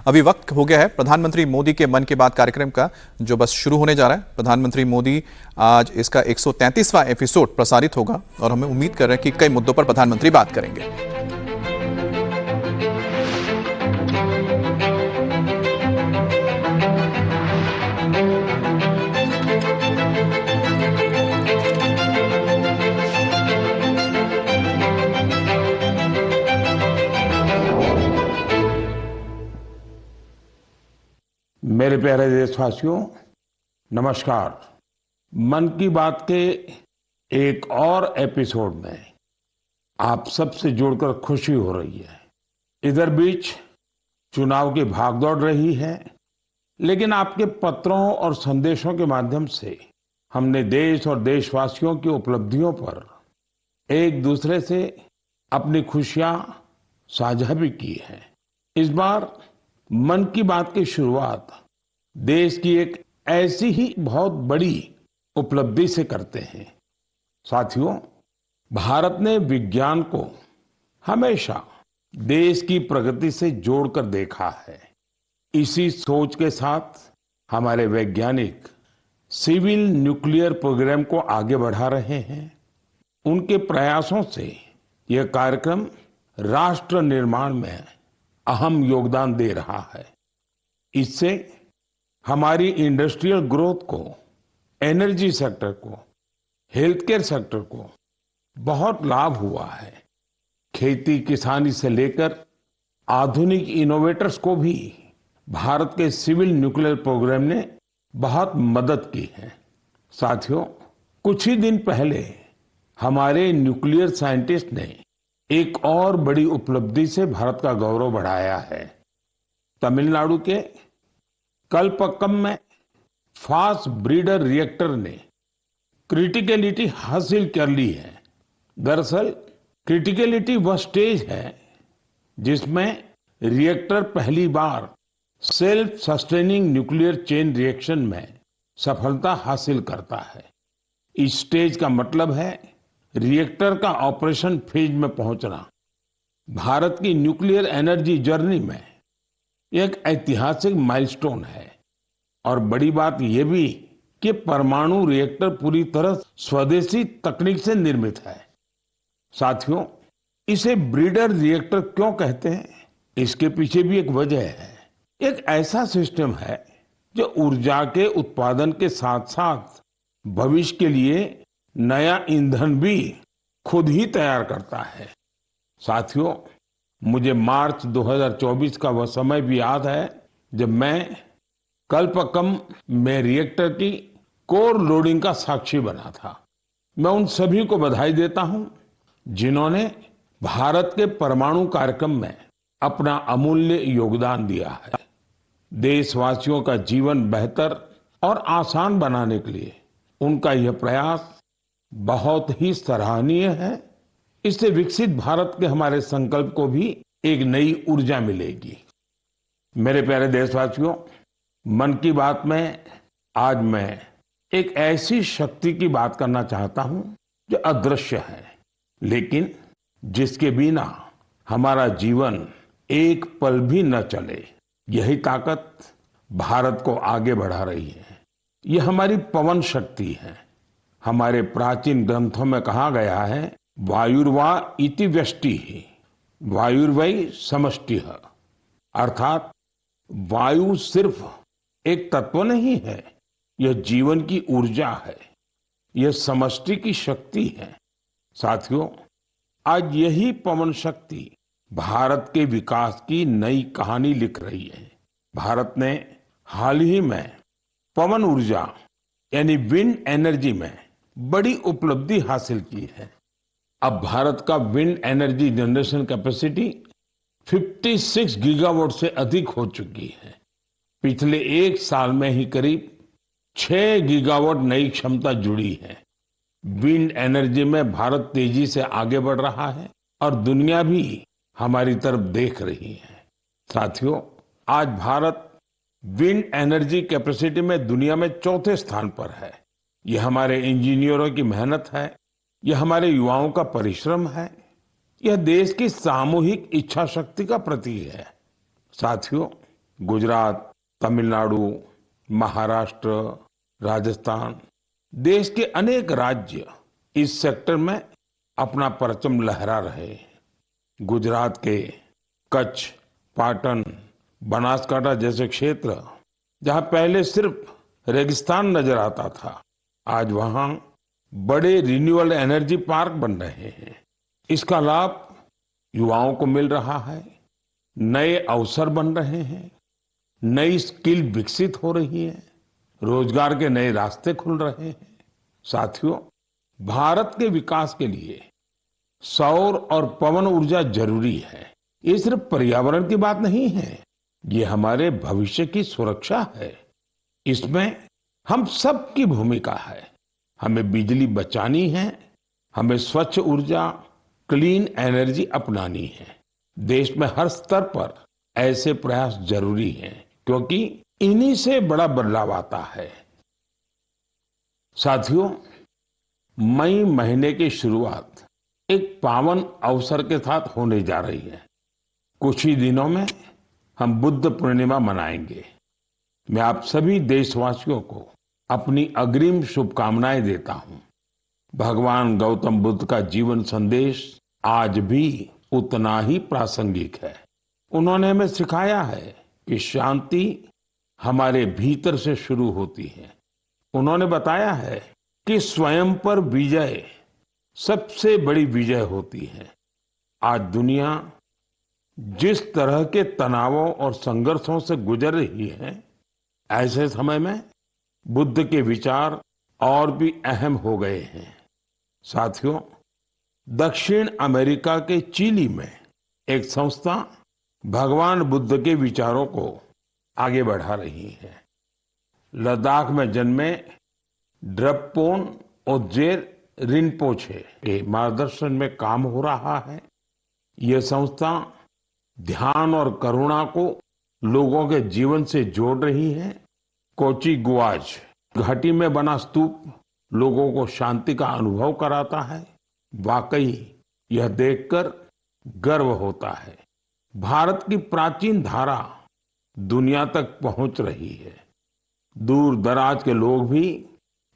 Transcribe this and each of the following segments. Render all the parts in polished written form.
अभी वक्त हो गया है प्रधानमंत्री मोदी के मन की बात कार्यक्रम का, जो बस शुरू होने जा रहा है। प्रधानमंत्री मोदी आज इसका 133वां एपिसोड प्रसारित होगा और हमें उम्मीद कर रहे हैं कि कई मुद्दों पर प्रधानमंत्री बात करेंगे। मेरे प्यारे देशवासियों, नमस्कार। मन की बात के एक और एपिसोड में आप सबसे जुड़कर खुशी हो रही है। इधर बीच चुनाव की भागदौड़ रही है, लेकिन आपके पत्रों और संदेशों के माध्यम से हमने देश और देशवासियों की उपलब्धियों पर एक दूसरे से अपनी खुशियां साझा भी की है। इस बार मन की बात की शुरुआत देश की एक ऐसी ही बहुत बड़ी उपलब्धि से करते हैं। साथियों, भारत ने विज्ञान को हमेशा देश की प्रगति से जोड़कर देखा है। इसी सोच के साथ हमारे वैज्ञानिक सिविल न्यूक्लियर प्रोग्राम को आगे बढ़ा रहे हैं। उनके प्रयासों से यह कार्यक्रम राष्ट्र निर्माण में अहम योगदान दे रहा है। इससे हमारी इंडस्ट्रियल ग्रोथ को, एनर्जी सेक्टर को, हेल्थ केयर सेक्टर को बहुत लाभ हुआ है। खेती किसानी से लेकर आधुनिक इनोवेटर्स को भी भारत के सिविल न्यूक्लियर प्रोग्राम ने बहुत मदद की है। साथियों, कुछ ही दिन पहले हमारे न्यूक्लियर साइंटिस्ट ने एक और बड़ी उपलब्धि से भारत का गौरव बढ़ाया है। तमिलनाडु के कलपक्कम में फास्ट ब्रीडर रिएक्टर ने क्रिटिकलिटी हासिल कर ली है। दरअसल क्रिटिकलिटी वह स्टेज है जिसमें रिएक्टर पहली बार self sustaining nuclear chain reaction में सफलता हासिल करता है। इस स्टेज का मतलब है रिएक्टर का ऑपरेशन फेज में पहुंचना। भारत की न्यूक्लियर एनर्जी जर्नी में एक ऐतिहासिक माइलस्टोन है। और बड़ी बात यह भी कि परमाणु रिएक्टर पूरी तरह स्वदेशी तकनीक से निर्मित है। साथियों, इसे ब्रीडर रिएक्टर क्यों कहते हैं, इसके पीछे भी एक वजह है। एक ऐसा सिस्टम है जो ऊर्जा के उत्पादन के साथ साथ भविष्य के लिए नया ईंधन भी खुद ही तैयार करता है। साथियों, मुझे मार्च 2024 का वह समय भी याद है जब मैं कलपक्कम में रिएक्टर की कोर लोडिंग का साक्षी बना था। मैं उन सभी को बधाई देता हूं जिन्होंने भारत के परमाणु कार्यक्रम में अपना अमूल्य योगदान दिया है। देशवासियों का जीवन बेहतर और आसान बनाने के लिए उनका यह प्रयास बहुत ही सराहनीय है। इससे विकसित भारत के हमारे संकल्प को भी एक नई ऊर्जा मिलेगी। मेरे प्यारे देशवासियों, मन की बात में आज मैं एक ऐसी शक्ति की बात करना चाहता हूं जो अदृश्य है, लेकिन जिसके बिना हमारा जीवन एक पल भी न चले। यही ताकत भारत को आगे बढ़ा रही है। यह हमारी पवन शक्ति है। हमारे प्राचीन ग्रंथों में कहा गया है, वायुर्वा इति व्यष्टि वायुर्वै समष्टिः, अर्थात वायु सिर्फ एक तत्व नहीं है, यह जीवन की ऊर्जा है, यह समष्टि की शक्ति है। साथियों, आज यही पवन शक्ति भारत के विकास की नई कहानी लिख रही है। भारत ने हाल ही में पवन ऊर्जा यानी विंड एनर्जी में बड़ी उपलब्धि हासिल की है। अब भारत का wind energy generation capacity 56 gigawatt से अधिक हो चुकी है। पिछले एक साल में ही करीब 6 गीगावाट नई क्षमता जुड़ी है। विंड एनर्जी में भारत तेजी से आगे बढ़ रहा है और दुनिया भी हमारी तरफ देख रही है। साथियों, आज भारत विंड एनर्जी कैपेसिटी में दुनिया में चौथे स्थान पर है। यह हमारे इंजीनियरों की मेहनत है, यह हमारे युवाओं का परिश्रम है, यह देश की सामूहिक इच्छा शक्ति का प्रतीक है। साथियों, गुजरात, तमिलनाडु, महाराष्ट्र, राजस्थान, देश के अनेक राज्य इस सेक्टर में अपना परचम लहरा रहे हैं। गुजरात के कच्छ, पाटन, बनासकांठा जैसे क्षेत्र जहां पहले सिर्फ रेगिस्तान नजर आता था, आज वहां बड़े रिन्यूएबल एनर्जी पार्क बन रहे हैं। इसका लाभ युवाओं को मिल रहा है, नए अवसर बन रहे हैं, नई स्किल विकसित हो रही है, रोजगार के नए रास्ते खुल रहे हैं। साथियों, भारत के विकास के लिए सौर और पवन ऊर्जा जरूरी है। ये सिर्फ पर्यावरण की बात नहीं है, ये हमारे भविष्य की सुरक्षा है। इसमें हम सबकी भूमिका है। हमें बिजली बचानी है, हमें स्वच्छ ऊर्जा, क्लीन एनर्जी अपनानी है। देश में हर स्तर पर ऐसे प्रयास जरूरी हैं, क्योंकि इन्हीं से बड़ा बदलाव आता है। साथियों, मई महीने की शुरुआत एक पावन अवसर के साथ होने जा रही है। कुछ ही दिनों में हम बुद्ध पूर्णिमा मनाएंगे। मैं आप सभी देशवासियों को अपनी अग्रिम शुभकामनाएं देता हूं। भगवान गौतम बुद्ध का जीवन संदेश आज भी उतना ही प्रासंगिक है। उन्होंने हमें सिखाया है कि शांति हमारे भीतर से शुरू होती है। उन्होंने बताया है कि स्वयं पर विजय सबसे बड़ी विजय होती है। आज दुनिया जिस तरह के तनावों और संघर्षों से गुजर रही है, ऐसे समय में बुद्ध के विचार और भी अहम हो गए हैं। साथियों, दक्षिण अमेरिका के चिली में एक संस्था भगवान बुद्ध के विचारों को आगे बढ़ा रही है। लद्दाख में जन्मे ड्रपपोन ओजेर रिनपोछे के मार्गदर्शन में काम हो रहा है। यह संस्था ध्यान और करुणा को लोगों के जीवन से जोड़ रही है। कोची गुआज घाटी में बना स्तूप लोगों को शांति का अनुभव कराता है। वाकई यह देखकर गर्व होता है। भारत की प्राचीन धारा दुनिया तक पहुंच रही है। दूर दराज के लोग भी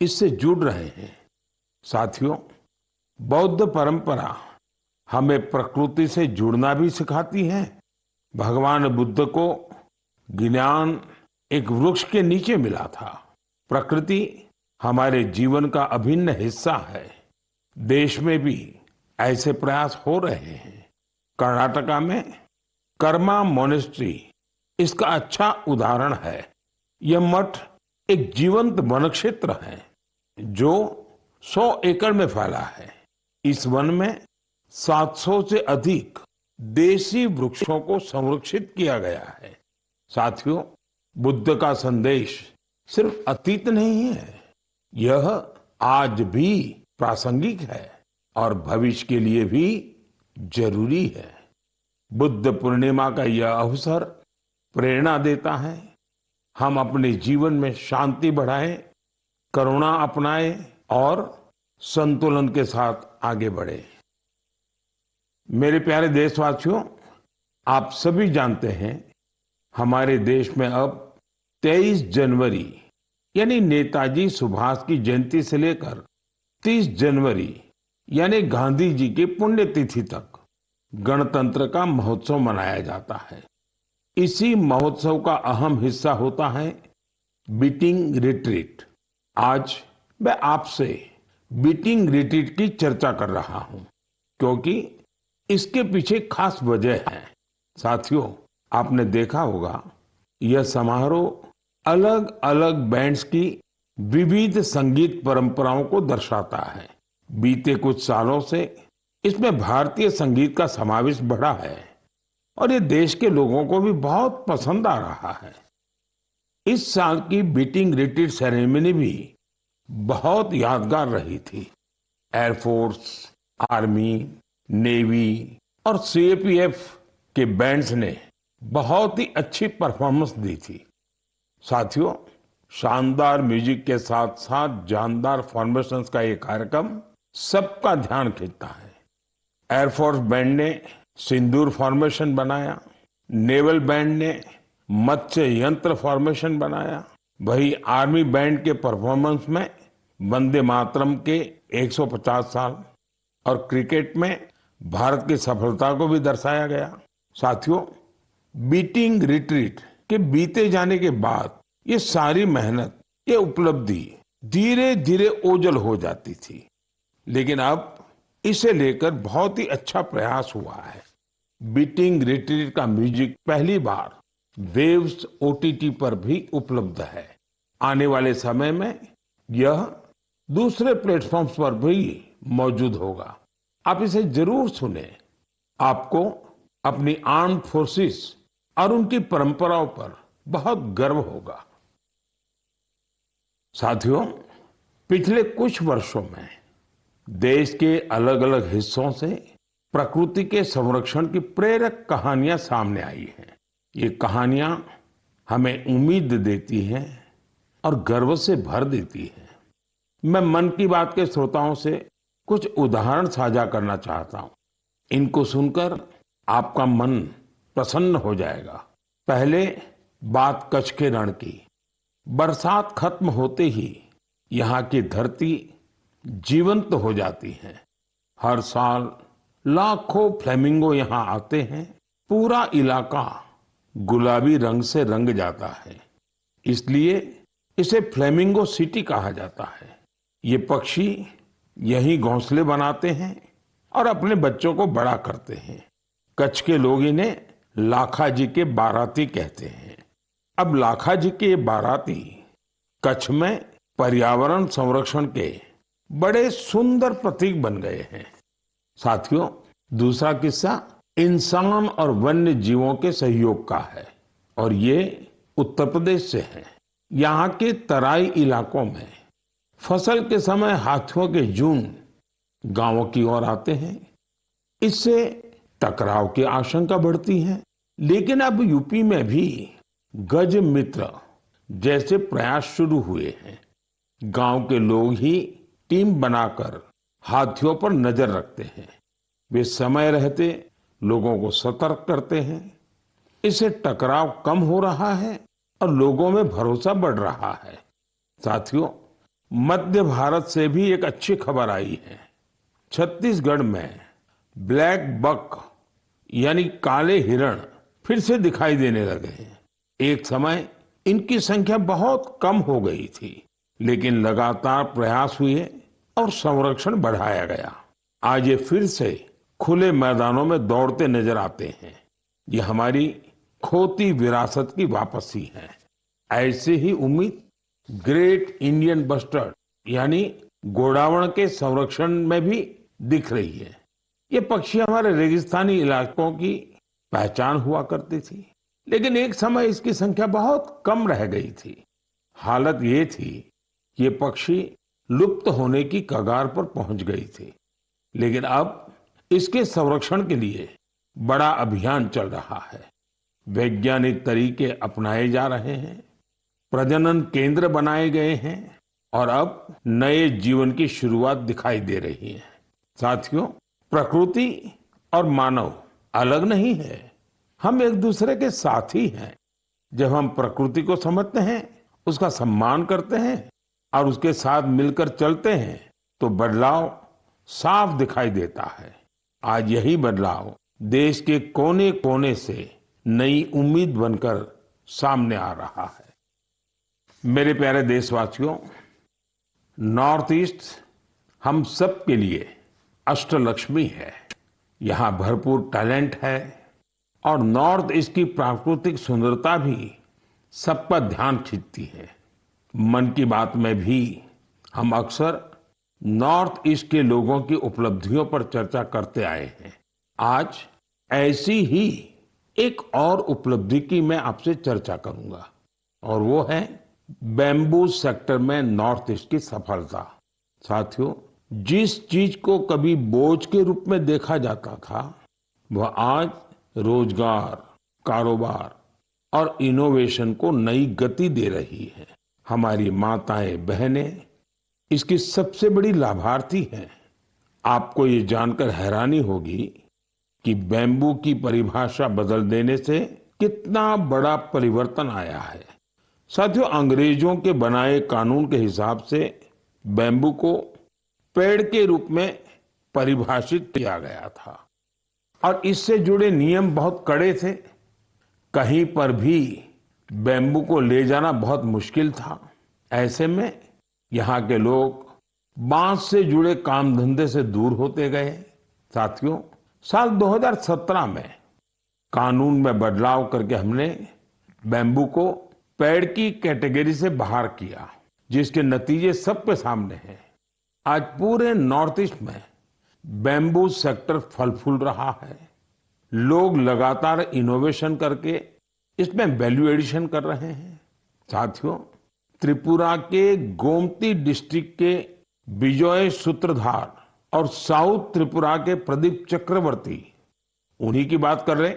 इससे जुड़ रहे हैं। साथियों, बौद्ध परंपरा हमें प्रकृति से जुड़ना भी सिखाती है। भगवान बुद्ध को ज्ञान एक वृक्ष के नीचे मिला था। प्रकृति हमारे जीवन का अभिन्न हिस्सा है। देश में भी ऐसे प्रयास हो रहे हैं। कर्नाटका में कर्मा मोनेस्ट्री इसका अच्छा उदाहरण है। यह मठ एक जीवंत वन क्षेत्र है जो 100 एकड़ में फैला है। इस वन में 700 से अधिक देसी वृक्षों को संरक्षित किया गया है। साथियों, बुद्ध का संदेश सिर्फ अतीत नहीं है, यह आज भी प्रासंगिक है और भविष्य के लिए भी जरूरी है। बुद्ध पूर्णिमा का यह अवसर प्रेरणा देता है। हम अपने जीवन में शांति बढ़ाएं, करुणा अपनाएं और संतुलन के साथ आगे बढ़े। मेरे प्यारे देशवासियों, आप सभी जानते हैं हमारे देश में अब 23 जनवरी यानी नेताजी सुभाष की जयंती से लेकर 30 जनवरी यानी गांधी जी की पुण्यतिथि तक गणतंत्र का महोत्सव मनाया जाता है। इसी महोत्सव का अहम हिस्सा होता है बीटिंग रिट्रीट। आज मैं आपसे बीटिंग रिट्रीट की चर्चा कर रहा हूं, क्योंकि इसके पीछे खास वजह है। साथियों, आपने देखा होगा यह समारोह अलग अलग बैंड्स की विविध संगीत परंपराओं को दर्शाता है। बीते कुछ सालों से इसमें भारतीय संगीत का समावेश बढ़ा है और ये देश के लोगों को भी बहुत पसंद आ रहा है। इस साल की बीटिंग रिट्रीट सेरेमनी भी बहुत यादगार रही थी। एयरफोर्स, आर्मी, नेवी और सीएपीएफ के बैंड्स ने बहुत ही अच्छी परफॉर्मेंस दी थी। साथियों, शानदार म्यूजिक के साथ साथ जानदार फॉर्मेशंस का ये कार्यक्रम सबका ध्यान खींचता है। एयरफोर्स बैंड ने सिंदूर फॉर्मेशन बनाया, नेवल बैंड ने मत्स्य यंत्र फॉर्मेशन बनाया। वही आर्मी बैंड के परफॉर्मेंस में वंदे मातरम के 150 साल और क्रिकेट में भारत की सफलता को भी दर्शाया गया। साथियों, बीटिंग रिट्रीट के बीते जाने के बाद ये सारी मेहनत, ये उपलब्धि धीरे धीरे ओझल हो जाती थी, लेकिन अब इसे लेकर बहुत ही अच्छा प्रयास हुआ है। बीटिंग रिट्रीट का म्यूजिक पहली बार वेव्स ओटीटी पर भी उपलब्ध है। आने वाले समय में यह दूसरे प्लेटफॉर्म्स पर भी मौजूद होगा। आप इसे जरूर सुने। आपको अपनी आर्म्ड फोर्सेस और उनकी परंपराओं पर बहुत गर्व होगा। साथियों, पिछले कुछ वर्षों में देश के अलग अलग हिस्सों से प्रकृति के संरक्षण की प्रेरक कहानियां सामने आई हैं। ये कहानियां हमें उम्मीद देती हैं और गर्व से भर देती हैं। मैं मन की बात के श्रोताओं से कुछ उदाहरण साझा करना चाहता हूं। इनको सुनकर आपका मन प्रसन्न हो जाएगा। पहले बात कच्छ के रण की। बरसात खत्म होते ही यहाँ की धरती जीवंत हो जाती है। हर साल लाखों फ्लेमिंगो यहाँ आते हैं। पूरा इलाका गुलाबी रंग से रंग जाता है, इसलिए इसे फ्लेमिंगो सिटी कहा जाता है। ये पक्षी यहीं घोंसले बनाते हैं और अपने बच्चों को बड़ा करते हैं। कच्छ के लोग इन्हें लाखा जी के बाराती कहते हैं। अब लाखा जी के बाराती कच्छ में पर्यावरण संरक्षण के बड़े सुंदर प्रतीक बन गए हैं। साथियों, दूसरा किस्सा इंसान और वन्य जीवों के सहयोग का है और ये उत्तर प्रदेश से है। यहाँ के तराई इलाकों में फसल के समय हाथियों के झुंड गांवों की ओर आते हैं। इससे टकराव की आशंका बढ़ती है, लेकिन अब यूपी में भी गज मित्र जैसे प्रयास शुरू हुए हैं। गांव के लोग ही टीम बनाकर हाथियों पर नजर रखते हैं। वे समय रहते लोगों को सतर्क करते हैं। इससे टकराव कम हो रहा है और लोगों में भरोसा बढ़ रहा है। साथियों, मध्य भारत से भी एक अच्छी खबर आई है। छत्तीसगढ़ में ब्लैक बक यानी काले हिरण फिर से दिखाई देने लगे हैं। एक समय इनकी संख्या बहुत कम हो गई थी, लेकिन लगातार प्रयास हुए और संरक्षण बढ़ाया गया। आज ये फिर से खुले मैदानों में दौड़ते नजर आते हैं। ये हमारी खोती विरासत की वापसी है। ऐसे ही उम्मीद ग्रेट इंडियन बस्टर्ड यानी गोडावण के संरक्षण में भी दिख रही है। ये पक्षी हमारे रेगिस्तानी इलाकों की पहचान हुआ करती थी, लेकिन एक समय इसकी संख्या बहुत कम रह गई थी। हालत ये थी कि ये पक्षी लुप्त होने की कगार पर पहुंच गई थी, लेकिन अब इसके संरक्षण के लिए बड़ा अभियान चल रहा है। वैज्ञानिक तरीके अपनाए जा रहे हैं, प्रजनन केंद्र बनाए गए हैं और अब नए जीवन की शुरुआत दिखाई दे रही है। साथियों, प्रकृति और मानव अलग नहीं है, हम एक दूसरे के साथी हैं। जब हम प्रकृति को समझते हैं, उसका सम्मान करते हैं और उसके साथ मिलकर चलते हैं, तो बदलाव साफ दिखाई देता है। आज यही बदलाव देश के कोने कोने से नई उम्मीद बनकर सामने आ रहा है। मेरे प्यारे देशवासियों, नॉर्थ ईस्ट हम सब के लिए अष्टलक्ष्मी है। यहाँ भरपूर टैलेंट है और नॉर्थ ईस्ट की प्राकृतिक सुंदरता भी सबका ध्यान खींचती है। मन की बात में भी हम अक्सर नॉर्थ ईस्ट के लोगों की उपलब्धियों पर चर्चा करते आए हैं। आज ऐसी ही एक और उपलब्धि की मैं आपसे चर्चा करूंगा और वो है बैम्बू सेक्टर में नॉर्थ ईस्ट की सफलता। साथियों, जिस चीज को कभी बोझ के रूप में देखा जाता था, वह आज रोजगार, कारोबार और इनोवेशन को नई गति दे रही है। हमारी माताएं, बहनें इसकी सबसे बड़ी लाभार्थी हैं। आपको ये जानकर हैरानी होगी कि बैम्बू की परिभाषा बदल देने से कितना बड़ा परिवर्तन आया है। साथियों, अंग्रेजों के बनाए कानून के हिसाब से बैम्बू को पेड़ के रूप में परिभाषित किया गया था और इससे जुड़े नियम बहुत कड़े थे। कहीं पर भी बैम्बू को ले जाना बहुत मुश्किल था। ऐसे में यहाँ के लोग बांस से जुड़े काम धंधे से दूर होते गए। साथियों, साल 2017 में कानून में बदलाव करके हमने बैम्बू को पेड़ की कैटेगरी से बाहर किया, जिसके नतीजे सबके सामने हैं। आज पूरे नॉर्थ ईस्ट में बैम्बू सेक्टर फल फूल रहा है। लोग लगातार इनोवेशन करके इसमें वैल्यू एडिशन कर रहे हैं। साथियों, त्रिपुरा के गोमती डिस्ट्रिक्ट के विजय सूत्रधार और साउथ त्रिपुरा के प्रदीप चक्रवर्ती, उन्हीं की बात कर रहे।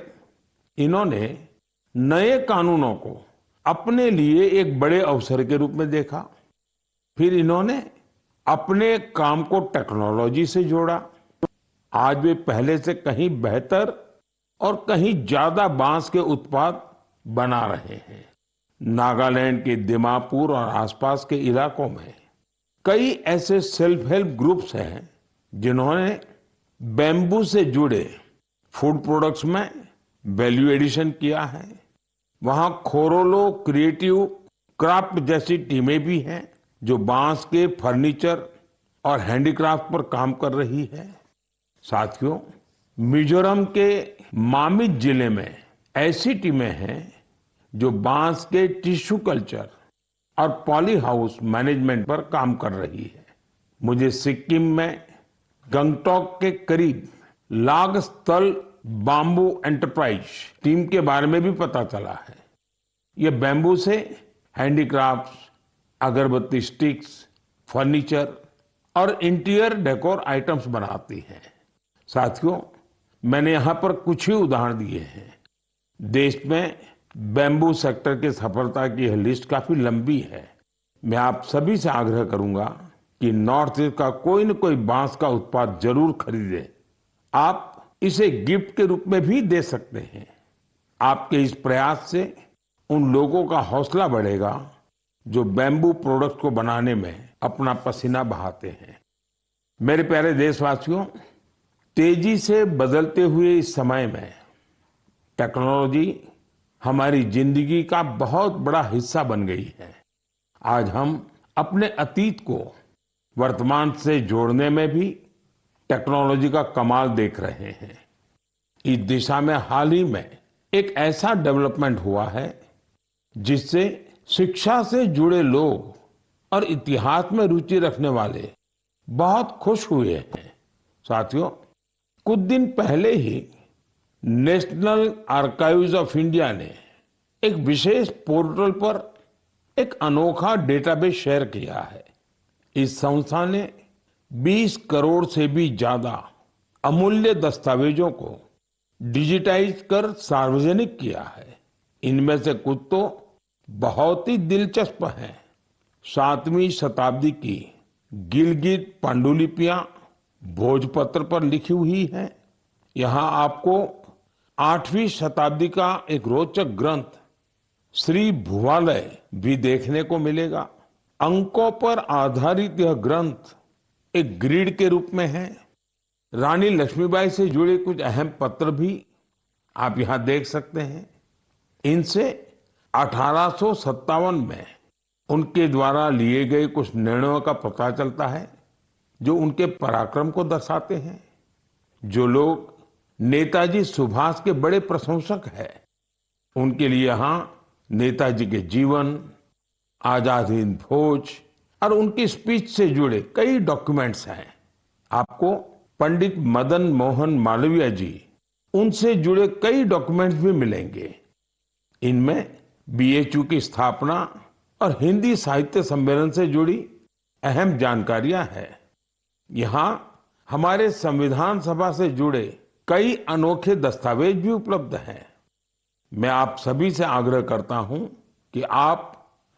इन्होंने नए कानूनों को अपने लिए एक बड़े अवसर के रूप में देखा। फिर इन्होंने अपने काम को टेक्नोलॉजी से जोड़ा। आज वे पहले से कहीं बेहतर और कहीं ज्यादा बांस के उत्पाद बना रहे हैं। नागालैंड के दीमापुर और आसपास के इलाकों में कई ऐसे सेल्फ हेल्प ग्रुप्स हैं जिन्होंने बैम्बू से जुड़े फूड प्रोडक्ट्स में वैल्यू एडिशन किया है। वहां खोरोलो क्रिएटिव क्राफ्ट जैसी टीमें भी हैं जो बांस के फर्नीचर और हैंडीक्राफ्ट पर काम कर रही है। साथियों, मिजोरम के मामित जिले में ऐसी टीमें हैं जो बांस के टिश्यू कल्चर और पॉली हाउस मैनेजमेंट पर काम कर रही है। मुझे सिक्किम में गंगटोक के करीब लागस्थल बाम्बू एंटरप्राइज टीम के बारे में भी पता चला है। ये बैम्बू से हैंडीक्राफ्ट्स, अगरबत्ती स्टिक्स, फर्नीचर और इंटीरियर डेकोर आइटम्स बनाती है। साथियों, मैंने यहां पर कुछ ही उदाहरण दिए हैं। देश में बैम्बू सेक्टर की सफलता की यह लिस्ट काफी लंबी है। मैं आप सभी से आग्रह करूंगा कि नॉर्थ ईस्ट का कोई न कोई बांस का उत्पाद जरूर खरीदें। आप इसे गिफ्ट के रूप में भी दे सकते हैं। आपके इस प्रयास से उन लोगों का हौसला बढ़ेगा जो बैम्बू प्रोडक्ट को बनाने में अपना पसीना बहाते हैं। मेरे प्यारे देशवासियों, तेजी से बदलते हुए इस समय में टेक्नोलॉजी हमारी जिंदगी का बहुत बड़ा हिस्सा बन गई है। आज हम अपने अतीत को वर्तमान से जोड़ने में भी टेक्नोलॉजी का कमाल देख रहे हैं। इस दिशा में हाल ही में एक ऐसा डेवलपमेंट हुआ है जिससे शिक्षा से जुड़े लोग और इतिहास में रुचि रखने वाले बहुत खुश हुए हैं। साथियों, कुछ दिन पहले ही नेशनल आर्काइव्स ऑफ इंडिया ने एक विशेष पोर्टल पर एक अनोखा डेटाबेस शेयर किया है। इस संस्था ने 20 करोड़ से भी ज्यादा अमूल्य दस्तावेजों को डिजिटाइज कर सार्वजनिक किया है। इनमें से कुछ तो बहुत ही दिलचस्प हैं। 7वीं शताब्दी की गिलगित पांडुलिपियां भोजपत्र पर लिखी हुई हैं। यहाँ आपको 8वीं शताब्दी का एक रोचक ग्रंथ श्री भुवालय भी देखने को मिलेगा। अंकों पर आधारित यह ग्रंथ एक ग्रिड के रूप में है। रानी लक्ष्मीबाई से जुड़े कुछ अहम पत्र भी आप यहाँ देख सकते हैं। इनसे 1857 में उनके द्वारा लिए गए कुछ निर्णयों का पता चलता है जो उनके पराक्रम को दर्शाते हैं। जो लोग नेताजी सुभाष के बड़े प्रशंसक हैं, उनके लिए यहाँ नेताजी के जीवन, आजाद हिंद फौज और उनकी स्पीच से जुड़े कई डॉक्यूमेंट्स हैं। आपको पंडित मदन मोहन मालवीय जी, उनसे जुड़े कई डॉक्यूमेंट्स भी मिलेंगे। इनमें बीएचयू की स्थापना और हिंदी साहित्य सम्मेलन से जुड़ी अहम जानकारियां हैं। यहाँ हमारे संविधान सभा से जुड़े कई अनोखे दस्तावेज भी उपलब्ध हैं। मैं आप सभी से आग्रह करता हूं कि आप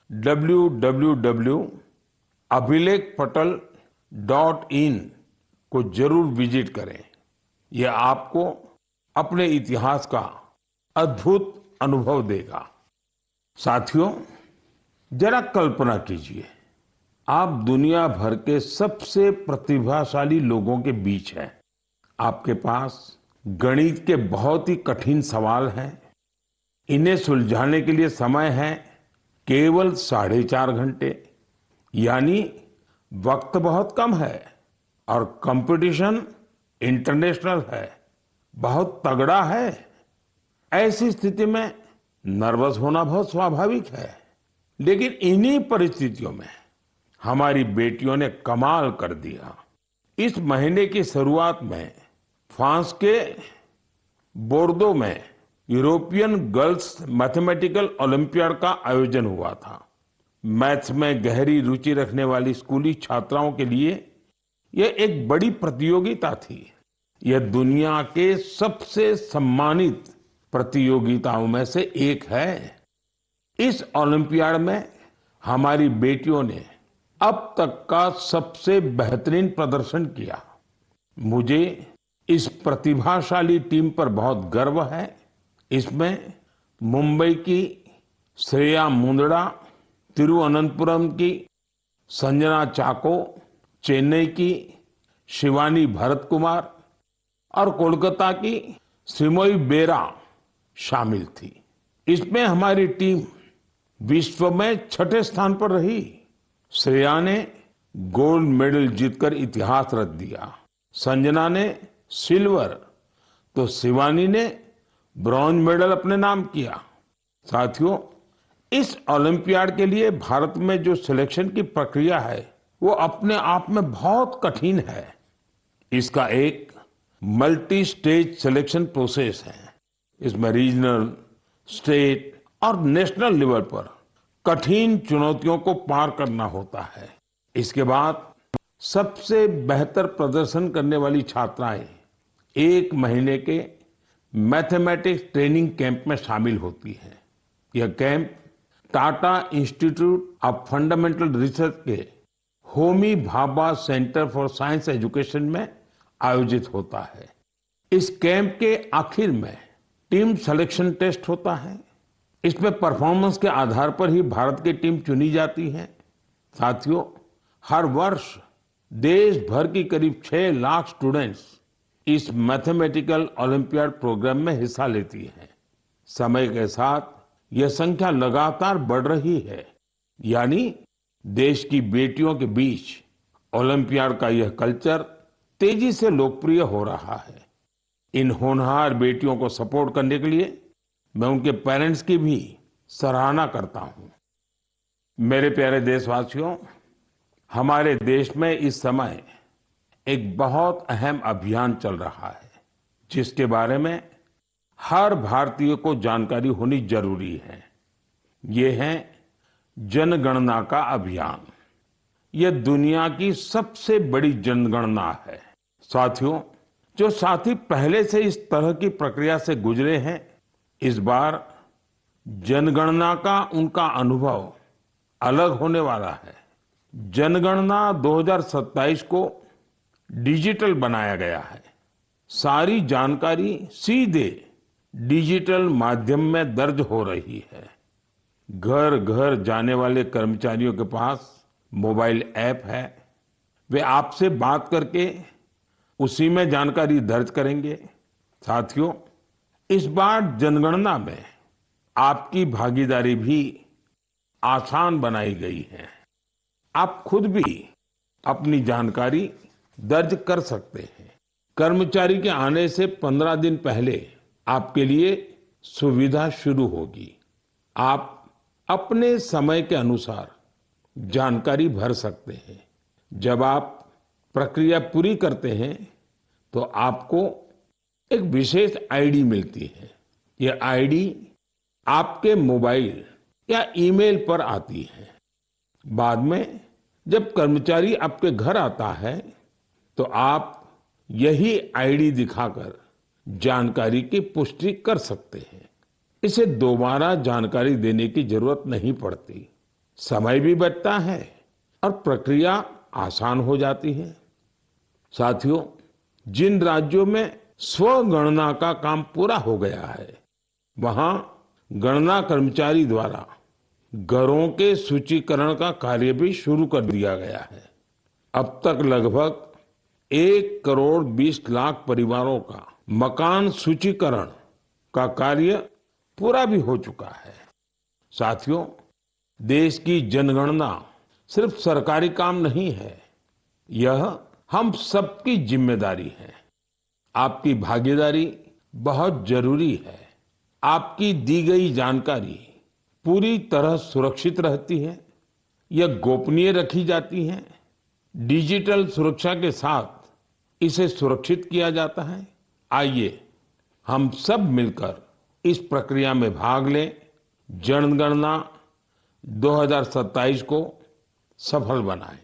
www.abhilekpatal.in को जरूर विजिट करें। यह आपको अपने इतिहास का अद्भुत अनुभव देगा। साथियों, जरा कल्पना कीजिए, आप दुनिया भर के सबसे प्रतिभाशाली लोगों के बीच हैं। आपके पास गणित के बहुत ही कठिन सवाल हैं। इन्हें सुलझाने के लिए समय है केवल 4.5 घंटे, यानी वक्त बहुत कम है और कंपटीशन इंटरनेशनल है, बहुत तगड़ा है। ऐसी स्थिति में नर्वस होना बहुत स्वाभाविक है, लेकिन इन्हीं परिस्थितियों में हमारी बेटियों ने कमाल कर दिया। इस महीने की शुरुआत में फ्रांस के बोर्डो में यूरोपियन गर्ल्स मैथमेटिकल ओलंपियाड का आयोजन हुआ था। मैथ्स में गहरी रुचि रखने वाली स्कूली छात्राओं के लिए यह एक बड़ी प्रतियोगिता थी। यह दुनिया के सबसे सम्मानित प्रतियोगिताओं में से एक है। इस ओलंपियाड में हमारी बेटियों ने अब तक का सबसे बेहतरीन प्रदर्शन किया। मुझे इस प्रतिभाशाली टीम पर बहुत गर्व है। इसमें मुंबई की श्रेया मुंदड़ा, तिरुवनंतपुरम की संजना चाको, चेन्नई की शिवानी भरत कुमार और कोलकाता की श्रीमोई बेरा शामिल थी। इसमें हमारी टीम विश्व में 6ठे स्थान पर रही। श्रेया ने गोल्ड मेडल जीतकर इतिहास रच दिया, संजना ने सिल्वर, तो शिवानी ने ब्रॉन्ज मेडल अपने नाम किया। साथियों, इस ओलंपियाड के लिए भारत में जो सिलेक्शन की प्रक्रिया है वो अपने आप में बहुत कठिन है। इसका एक मल्टी स्टेज सिलेक्शन प्रोसेस है। इसमें रीजनल, स्टेट और नेशनल लेवल पर कठिन चुनौतियों को पार करना होता है। इसके बाद सबसे बेहतर प्रदर्शन करने वाली छात्राएं 1 महीने के मैथमेटिक्स ट्रेनिंग कैंप में शामिल होती हैं। यह camp Tata institute of fundamental research के Homi Bhabha centre for science education में आयोजित होता है। इस कैंप के आखिर में टीम सिलेक्शन टेस्ट होता है। इसमें परफॉर्मेंस के आधार पर ही भारत की टीम चुनी जाती है। साथियों, हर वर्ष देश भर की करीब 6 लाख स्टूडेंट्स इस मैथमेटिकल ओलंपियाड प्रोग्राम में हिस्सा लेती हैं। समय के साथ यह संख्या लगातार बढ़ रही है, यानी देश की बेटियों के बीच ओलंपियाड का यह कल्चर तेजी से लोकप्रिय हो रहा है। इन होनहार बेटियों को सपोर्ट करने के लिए मैं उनके पेरेंट्स की भी सराहना करता हूं। मेरे प्यारे देशवासियों, हमारे देश में इस समय एक बहुत अहम अभियान चल रहा है, जिसके बारे में हर भारतीय को जानकारी होनी जरूरी है। ये है जनगणना का अभियान। यह दुनिया की सबसे बड़ी जनगणना है। साथियों, जो साथी पहले से इस तरह की प्रक्रिया से गुजरे हैं, इस बार जनगणना का उनका अनुभव अलग होने वाला है। जनगणना 2027 को डिजिटल बनाया गया है। सारी जानकारी सीधे डिजिटल माध्यम में दर्ज हो रही है। घर घर जाने वाले कर्मचारियों के पास मोबाइल ऐप है। वे आपसे बात करके उसी में जानकारी दर्ज करेंगे। साथियों, इस बार जनगणना में आपकी भागीदारी भी आसान बनाई गई है। आप खुद भी अपनी जानकारी दर्ज कर सकते हैं। कर्मचारी के आने से 15 दिन पहले आपके लिए सुविधा शुरू होगी। आप अपने समय के अनुसार जानकारी भर सकते हैं। जब आप प्रक्रिया पूरी करते हैं तो आपको एक विशेष आईडी मिलती है। यह आईडी आपके मोबाइल या ईमेल पर आती है। बाद में जब कर्मचारी आपके घर आता है तो आप यही आईडी दिखाकर जानकारी की पुष्टि कर सकते हैं। इसे दोबारा जानकारी देने की जरूरत नहीं पड़ती। समय भी बचता है और प्रक्रिया आसान हो जाती है। साथियों, जिन राज्यों में स्वगणना का काम पूरा हो गया है, वहां गणना कर्मचारी द्वारा घरों के सूचीकरण का कार्य भी शुरू कर दिया गया है। अब तक लगभग 1,20,00,000 परिवारों का मकान सूचीकरण का कार्य पूरा भी हो चुका है। साथियों, देश की जनगणना सिर्फ सरकारी काम नहीं है, यह हम सबकी जिम्मेदारी है। आपकी भागीदारी बहुत जरूरी है। आपकी दी गई जानकारी पूरी तरह सुरक्षित रहती है, यह गोपनीय रखी जाती है। डिजिटल सुरक्षा के साथ इसे सुरक्षित किया जाता है। आइए हम सब मिलकर इस प्रक्रिया में भाग लें, जनगणना 2027 को सफल बनाएं।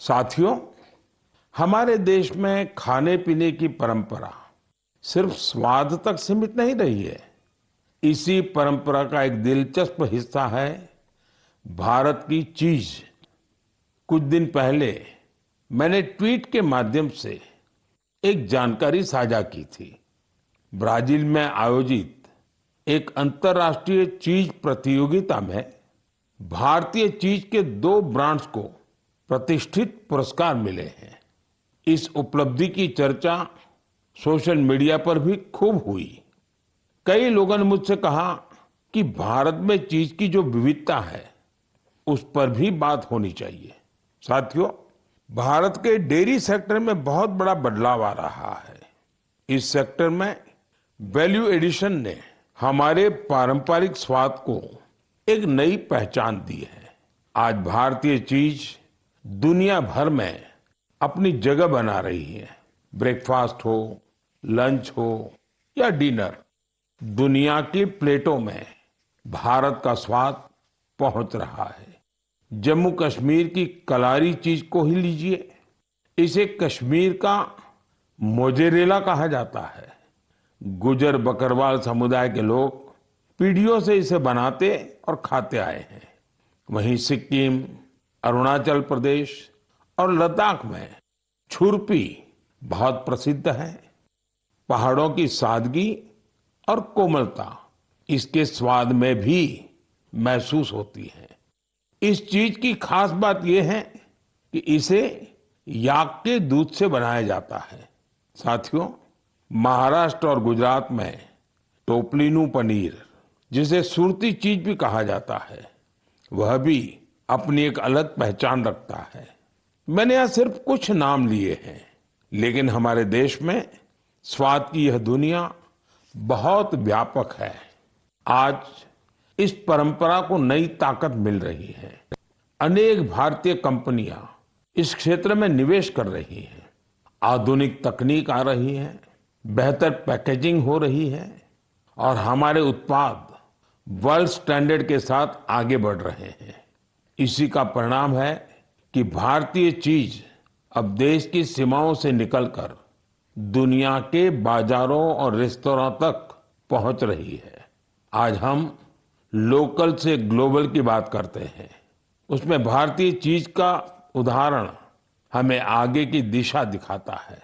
साथियों, हमारे देश में खाने पीने की परंपरा सिर्फ स्वाद तक सीमित नहीं रही है। इसी परंपरा का एक दिलचस्प हिस्सा है भारत की चीज। कुछ दिन पहले मैंने ट्वीट के माध्यम से एक जानकारी साझा की थी। ब्राजील में आयोजित एक अंतर्राष्ट्रीय चीज प्रतियोगिता में भारतीय चीज के 2 ब्रांड्स को प्रतिष्ठित पुरस्कार मिले हैं। इस उपलब्धि की चर्चा सोशल मीडिया पर भी खूब हुई। कई लोगों ने मुझसे कहा कि भारत में चीज की जो विविधता है उस पर भी बात होनी चाहिए। साथियों, भारत के डेयरी सेक्टर में बहुत बड़ा बदलाव आ रहा है। इस सेक्टर में वैल्यू एडिशन ने हमारे पारंपरिक स्वाद को एक नई पहचान दी है। आज भारतीय चीज दुनिया भर में अपनी जगह बना रही है। ब्रेकफास्ट हो, लंच हो या डिनर, दुनिया की प्लेटों में भारत का स्वाद पहुंच रहा है। जम्मू कश्मीर की कलारी चीज को ही लीजिए, इसे कश्मीर का मोजेरेला कहा जाता है। गुजर बकरवाल समुदाय के लोग पीढ़ियों से इसे बनाते और खाते आए हैं। वहीं सिक्किम, अरुणाचल प्रदेश और लद्दाख में छुरपी बहुत प्रसिद्ध है। पहाड़ों की सादगी और कोमलता इसके स्वाद में भी महसूस होती है। इस चीज की खास बात यह है कि इसे याक के दूध से बनाया जाता है। साथियों, महाराष्ट्र और गुजरात में टोपलीनू पनीर, जिसे सुरती चीज भी कहा जाता है, वह भी अपनी एक अलग पहचान रखता है। मैंने यहाँ सिर्फ कुछ नाम लिए हैं, लेकिन हमारे देश में स्वाद की यह दुनिया बहुत व्यापक है। आज इस परंपरा को नई ताकत मिल रही है। अनेक भारतीय कंपनियां इस क्षेत्र में निवेश कर रही हैं। आधुनिक तकनीक आ रही है, बेहतर पैकेजिंग हो रही है और हमारे उत्पाद वर्ल्ड स्टैंडर्ड के साथ आगे बढ़ रहे हैं। इसी का परिणाम है कि भारतीय चीज अब देश की सीमाओं से निकलकर दुनिया के बाजारों और रेस्तोरां तक पहुंच रही है। आज हम लोकल से ग्लोबल की बात करते हैं, उसमें भारतीय चीज का उदाहरण हमें आगे की दिशा दिखाता है।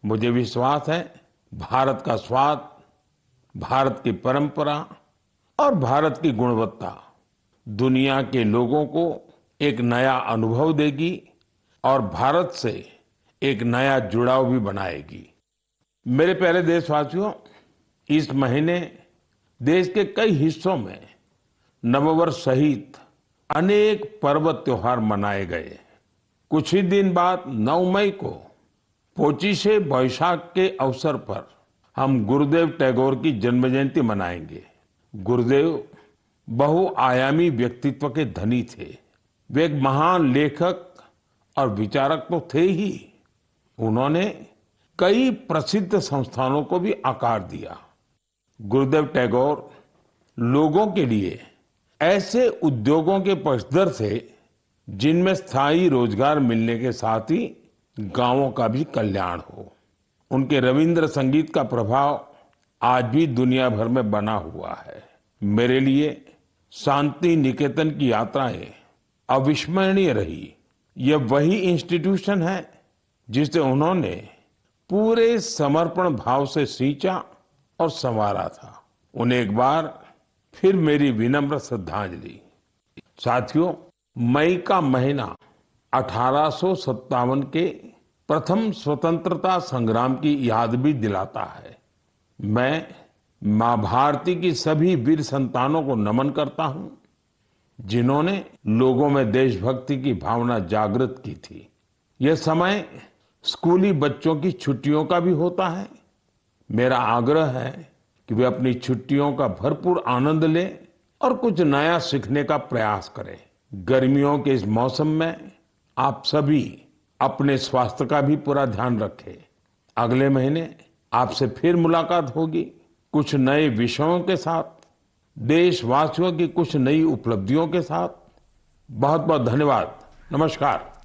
मुझे विश्वास है भारत का स्वाद, भारत की परंपरा और भारत की गुणवत्ता दुनिया के लोगों को एक नया अनुभव देगी और भारत से एक नया जुड़ाव भी बनाएगी। मेरे प्यारे देशवासियों, इस महीने देश के कई हिस्सों में नववर्ष सहित अनेक पर्व त्योहार मनाए गए। कुछ ही दिन बाद 9 मई को पोचिशे बैसाख के अवसर पर हम गुरुदेव टैगोर की जन्म जयंती मनाएंगे। गुरुदेव बहुआयामी व्यक्तित्व के धनी थे। वे एक महान लेखक और विचारक तो थे ही, उन्होंने कई प्रसिद्ध संस्थानों को भी आकार दिया। गुरुदेव टैगोर लोगों के लिए ऐसे उद्योगों के पक्षधर थे जिनमें स्थायी रोजगार मिलने के साथ ही गांवों का भी कल्याण हो। उनके रविंद्र संगीत का प्रभाव आज भी दुनिया भर में बना हुआ है। मेरे लिए शांति निकेतन की यात्राएं अविस्मरणीय रही। यह वही इंस्टीट्यूशन है जिसे उन्होंने पूरे समर्पण भाव से सींचा और संवारा था। उन्हें एक बार फिर मेरी विनम्र श्रद्धांजलि। साथियों, मई का महीना 1857 के प्रथम स्वतंत्रता संग्राम की याद भी दिलाता है। मैं मां भारती की सभी वीर संतानों को नमन करता हूं, जिन्होंने लोगों में देशभक्ति की भावना जागृत की थी। यह समय स्कूली बच्चों की छुट्टियों का भी होता है। मेरा आग्रह है कि वे अपनी छुट्टियों का भरपूर आनंद लें और कुछ नया सीखने का प्रयास करें। गर्मियों के इस मौसम में आप सभी अपने स्वास्थ्य का भी पूरा ध्यान रखें। अगले महीने आपसे फिर मुलाकात होगी, कुछ नए विषयों के साथ, देशवासियों की कुछ नई उपलब्धियों के साथ। बहुत बहुत धन्यवाद। नमस्कार।